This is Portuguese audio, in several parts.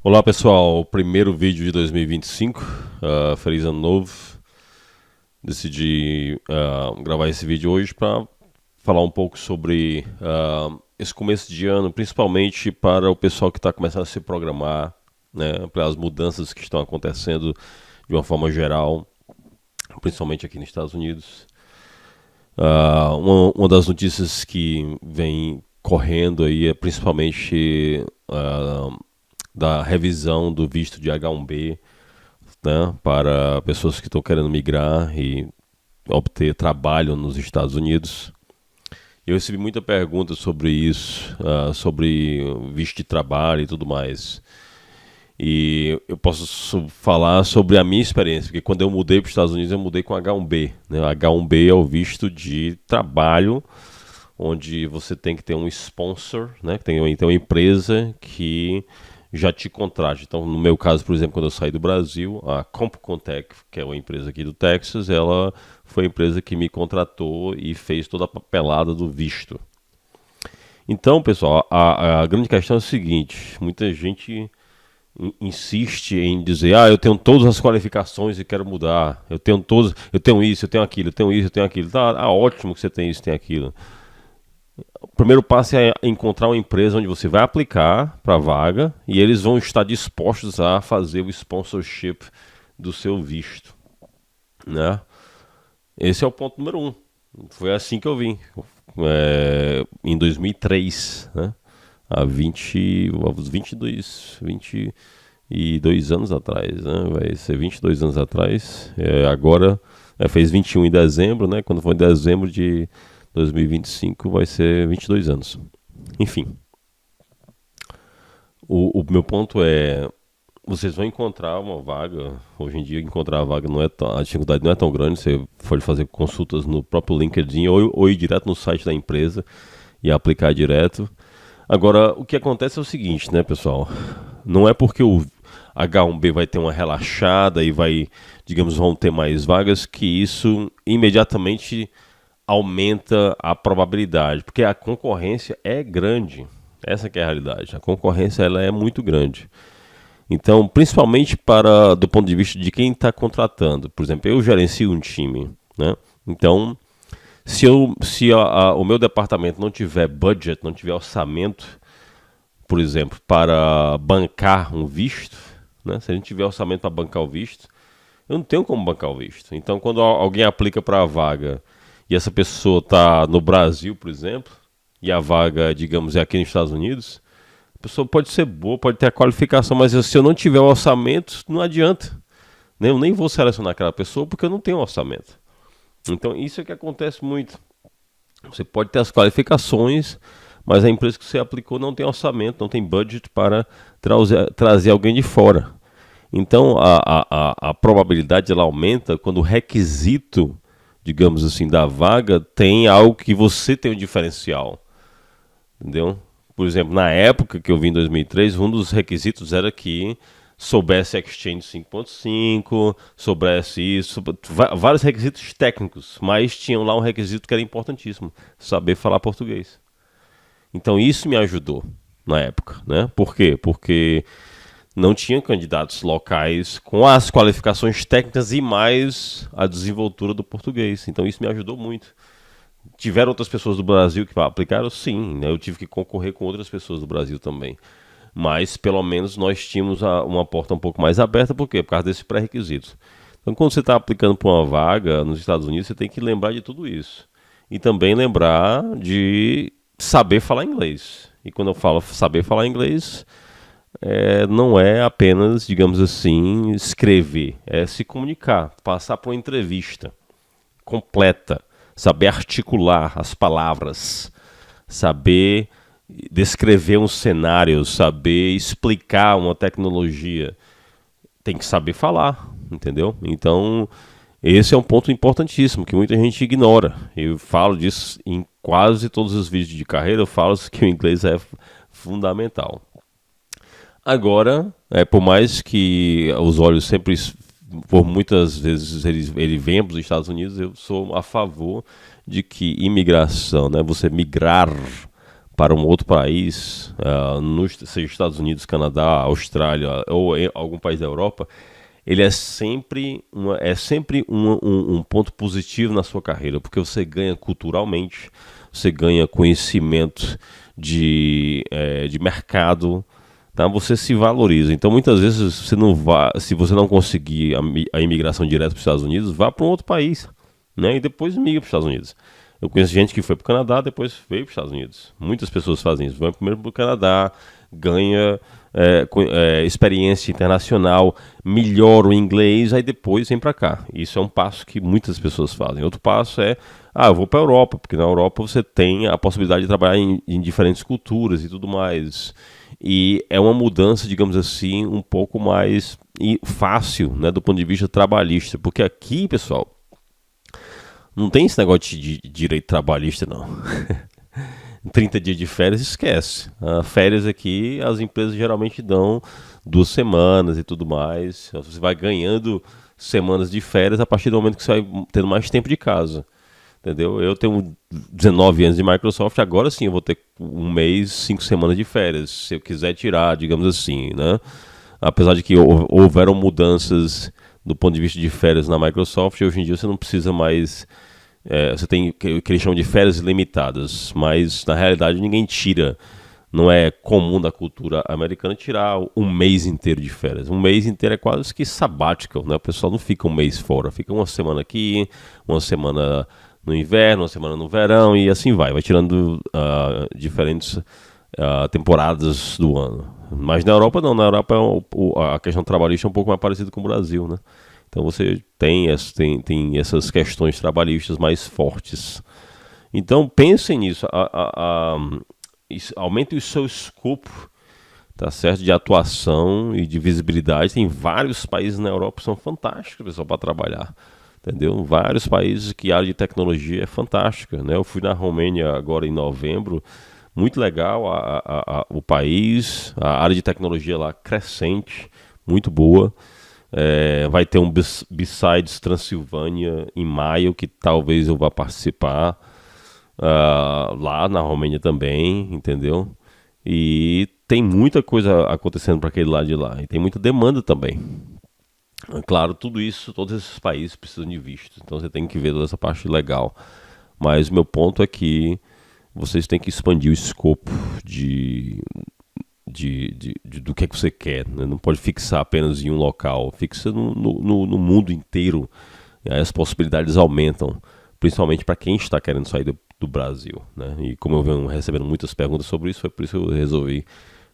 Olá pessoal, primeiro vídeo de 2025, feliz ano novo. Decidi gravar esse vídeo hoje para falar um pouco sobre esse começo de ano, principalmente para o pessoal que está começando a se programar, né, para as mudanças que estão acontecendo de uma forma geral, principalmente aqui nos Estados Unidos. Uma das notícias que vem correndo aí é principalmente da revisão do visto de H1B, né, para pessoas que estão querendo migrar e obter trabalho nos Estados Unidos. Eu recebi muita pergunta sobre isso, sobre visto de trabalho e tudo mais. E eu posso falar sobre a minha experiência, porque quando eu mudei para os Estados Unidos, eu mudei com H1B. Né? H1B é o visto de trabalho, onde você tem que ter um sponsor, né? Tem uma empresa que já te contrate. Então, no meu caso, por exemplo, quando eu saí do Brasil, a CompContec, que é uma empresa aqui do Texas, ela foi a empresa que me contratou e fez toda a papelada do visto. Então, pessoal, a grande questão é o seguinte: muita gente insiste em dizer, eu tenho todas as qualificações e quero mudar, eu tenho isso, eu tenho aquilo, eu tenho isso, eu tenho aquilo. Tá, ótimo que você tem isso, tem aquilo. O primeiro passo é encontrar uma empresa onde você vai aplicar para a vaga e eles vão estar dispostos a fazer o sponsorship do seu visto, né? Esse é o ponto número um. Foi assim que eu vim, em 2003, né? Há 22 anos atrás, né? Vai ser 22 anos atrás. Agora, fez 21 em dezembro, né? Quando for em dezembro de 2025 vai ser 22 anos. Enfim, o meu ponto é, vocês vão encontrar uma vaga. Hoje em dia encontrar a vaga a dificuldade não é tão grande. Você pode fazer consultas no próprio LinkedIn ou ir direto no site da empresa e aplicar direto. Agora, o que acontece é o seguinte, né, pessoal? Não é porque o H1B vai ter uma relaxada e vão ter mais vagas, que isso imediatamente aumenta a probabilidade, porque a concorrência é grande. Essa que é a realidade. A concorrência ela é muito grande. Então, principalmente do ponto de vista de quem está contratando. Por exemplo, eu gerencio um time, né? Então, se o meu departamento não tiver budget, não tiver orçamento, por exemplo, para bancar um visto, né? Se a gente tiver orçamento para bancar o visto, eu não tenho como bancar o visto. Então, quando alguém aplica para a vaga e essa pessoa está no Brasil, por exemplo, e a vaga, digamos, é aqui nos Estados Unidos, a pessoa pode ser boa, pode ter a qualificação, mas se eu não tiver o orçamento, não adianta. Eu nem vou selecionar aquela pessoa porque eu não tenho orçamento. Então, isso é que acontece muito. Você pode ter as qualificações, mas a empresa que você aplicou não tem orçamento, não tem budget para trazer alguém de fora. Então, a probabilidade ela aumenta quando o requisito, digamos assim, da vaga tem algo que você tem um diferencial. Entendeu? Por exemplo, na época que eu vim em 2003, um dos requisitos era que soubesse Exchange 5.5, soubesse isso, vários requisitos técnicos, mas tinham lá um requisito que era importantíssimo, saber falar português. Então isso me ajudou na época, né? Por quê? Porque não tinha candidatos locais com as qualificações técnicas e mais a desenvoltura do português. Então isso me ajudou muito. Tiveram outras pessoas do Brasil que aplicaram? Sim, né? Eu tive que concorrer com outras pessoas do Brasil também. Mas pelo menos nós tínhamos uma porta um pouco mais aberta, por quê? Por causa desse pré-requisito. Então quando você está aplicando para uma vaga nos Estados Unidos, você tem que lembrar de tudo isso. E também lembrar de saber falar inglês. E quando eu falo saber falar inglês, não é apenas, digamos assim, escrever. É se comunicar, passar por uma entrevista completa, saber articular as palavras, saber descrever um cenário, saber explicar uma tecnologia. Tem que saber falar, entendeu? Então, esse é um ponto importantíssimo que muita gente ignora. Eu falo disso em quase todos os vídeos de carreira, eu falo que o inglês é fundamental. Agora, por mais que os olhos sempre, por muitas vezes, ele venha para os Estados Unidos, eu sou a favor de que imigração, né, você migrar para um outro país, seja Estados Unidos, Canadá, Austrália ou em algum país da Europa, ele é sempre um ponto positivo na sua carreira, porque você ganha culturalmente, você ganha conhecimento de mercado, tá? Você se valoriza. Então, muitas vezes, se você não conseguir a imigração direta para os Estados Unidos, vá para um outro país, né? E depois migra para os Estados Unidos. Eu conheço gente que foi para o Canadá, depois veio para os Estados Unidos. Muitas pessoas fazem isso. Vão primeiro para o Canadá, ganha experiência internacional, melhora o inglês, aí depois vem para cá. Isso é um passo que muitas pessoas fazem. Outro passo é, eu vou para a Europa, porque na Europa você tem a possibilidade de trabalhar em diferentes culturas e tudo mais. E é uma mudança, digamos assim, um pouco mais fácil, né, do ponto de vista trabalhista. Porque aqui, pessoal, não tem esse negócio de direito trabalhista, não. 30 dias de férias, esquece. Férias aqui, as empresas geralmente dão 2 semanas e tudo mais. Você vai ganhando semanas de férias a partir do momento que você vai tendo mais tempo de casa. Entendeu? Eu tenho 19 anos de Microsoft, agora sim eu vou ter 1 mês, 5 semanas de férias, se eu quiser tirar, digamos assim, né? Apesar de que houveram mudanças do ponto de vista de férias na Microsoft, hoje em dia você não precisa mais... você tem o que eles chamam de férias ilimitadas, mas na realidade ninguém tira. Não é comum da cultura americana tirar 1 mês inteiro de férias. 1 mês inteiro é quase que sabbatical, né? O pessoal não fica 1 mês fora, fica 1 semana aqui, 1 semana no inverno, 1 semana no verão e assim vai tirando diferentes temporadas do ano. Mas na Europa não, na Europa a questão trabalhista é um pouco mais parecida com o Brasil, né? Então você tem essas questões trabalhistas mais fortes. Então pensem nisso, aumente o seu escopo, tá certo, de atuação e de visibilidade. Tem vários países na Europa que são fantásticos, pessoal, para trabalhar. Entendeu? Vários países que a área de tecnologia é fantástica, né? Eu fui na Romênia agora em novembro, muito legal o país, a área de tecnologia lá crescente, muito boa. Vai ter um B-Sides Transilvânia em maio, que talvez eu vá participar lá na Romênia também, entendeu? E tem muita coisa acontecendo para aquele lado de lá, e tem muita demanda também. Claro, tudo isso, todos esses países precisam de visto, então você tem que ver toda essa parte legal. Mas o meu ponto é que vocês têm que expandir o escopo do que é que você quer, né? Não pode fixar apenas em um local, fixa no mundo inteiro. E aí as possibilidades aumentam, principalmente para quem está querendo sair do Brasil, né? E como eu venho recebendo muitas perguntas sobre isso, foi por isso que eu resolvi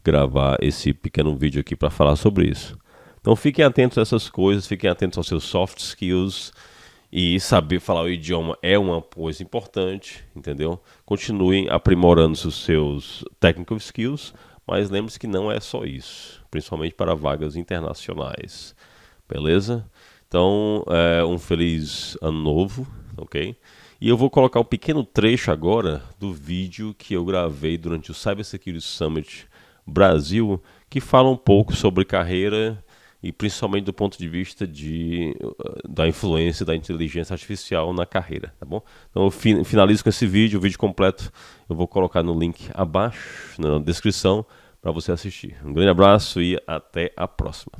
gravar esse pequeno vídeo aqui para falar sobre isso. Então fiquem atentos a essas coisas, fiquem atentos aos seus soft skills, e saber falar o idioma é uma coisa importante, entendeu? Continuem aprimorando os seus technical skills, mas lembre-se que não é só isso, principalmente para vagas internacionais, beleza? Então, um feliz ano novo, ok? E eu vou colocar um pequeno trecho agora do vídeo que eu gravei durante o Cybersecurity Summit Brasil, que fala um pouco sobre carreira e principalmente do ponto de vista da influência da inteligência artificial na carreira, tá bom? Então eu finalizo com esse vídeo, o vídeo completo eu vou colocar no link abaixo, na descrição, para você assistir. Um grande abraço e até a próxima.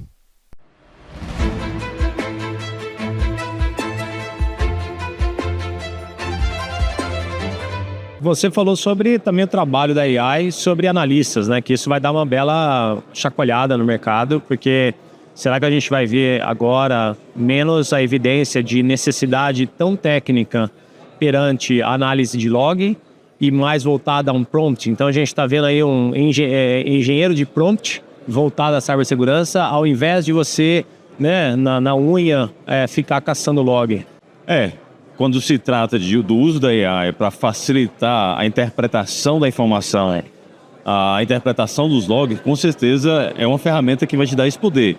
Você falou sobre também o trabalho da AI, sobre analistas, né? Que isso vai dar uma bela chacoalhada no mercado, porque será que a gente vai ver agora menos a evidência de necessidade tão técnica perante a análise de log e mais voltada a um prompt? Então a gente está vendo aí um engenheiro de prompt voltado à cibersegurança, ao invés de você, né, na unha, ficar caçando log. Quando se trata do uso da AI para facilitar a interpretação da informação, a interpretação dos logs, com certeza é uma ferramenta que vai te dar esse poder.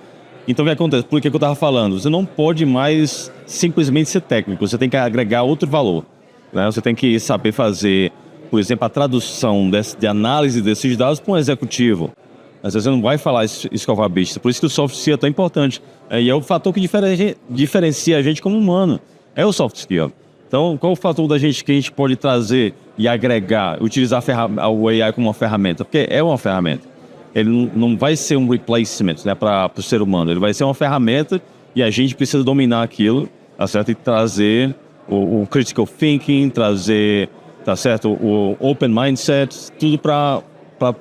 Então o que acontece? Por que eu estava falando? Você não pode mais simplesmente ser técnico, você tem que agregar outro valor, né? Você tem que saber fazer, por exemplo, a tradução de análise desses dados para um executivo. Às vezes você não vai falar escovar bicho, por isso que o soft skill é tão importante. E é o fator que diferencia a gente como humano. É o soft skill. Então, qual o fator da gente que a gente pode trazer e agregar, utilizar o AI como uma ferramenta? Porque é uma ferramenta. Ele não vai ser um replacement, né, para o ser humano. Ele vai ser uma ferramenta e a gente precisa dominar aquilo, tá certo? E trazer o critical thinking, trazer, tá certo? O open mindset, tudo para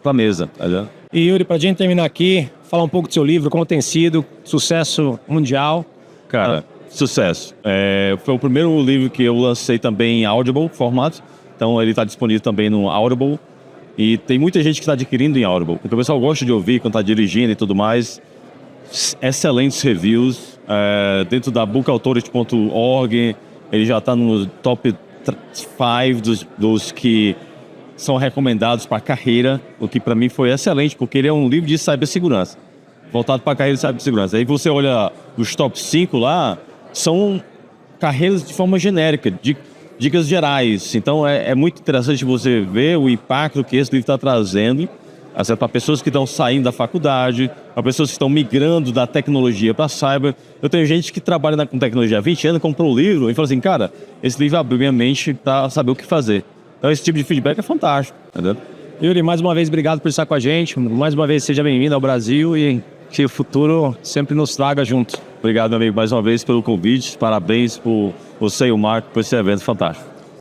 a mesa, tá certo? E Yuri, para a gente terminar aqui, falar um pouco do seu livro, como tem sido, sucesso mundial. Cara, sucesso. Foi o primeiro livro que eu lancei também em Audible formato, então ele está disponível também no Audible. E tem muita gente que está adquirindo em Audible, porque o pessoal gosta de ouvir quando está dirigindo e tudo mais. Excelentes reviews. Dentro da bookauthority.org, ele já está no top 5 dos que são recomendados para carreira, o que para mim foi excelente, porque ele é um livro de cibersegurança, voltado para a carreira de cibersegurança. Aí você olha os top 5 lá, são carreiras de forma genérica, dicas gerais. Então é muito interessante você ver o impacto que esse livro está trazendo, para pessoas que estão saindo da faculdade, para pessoas que estão migrando da tecnologia para cyber. Eu tenho gente que trabalha com tecnologia há 20 anos, comprou o livro e falou assim, cara, esse livro abriu minha mente para saber o que fazer. Então esse tipo de feedback é fantástico, entendeu? Yuri, mais uma vez, obrigado por estar com a gente. Mais uma vez, seja bem-vindo ao Brasil e que o futuro sempre nos traga junto. Obrigado, meu amigo, mais uma vez pelo convite. Parabéns por você e o Marco por esse evento fantástico.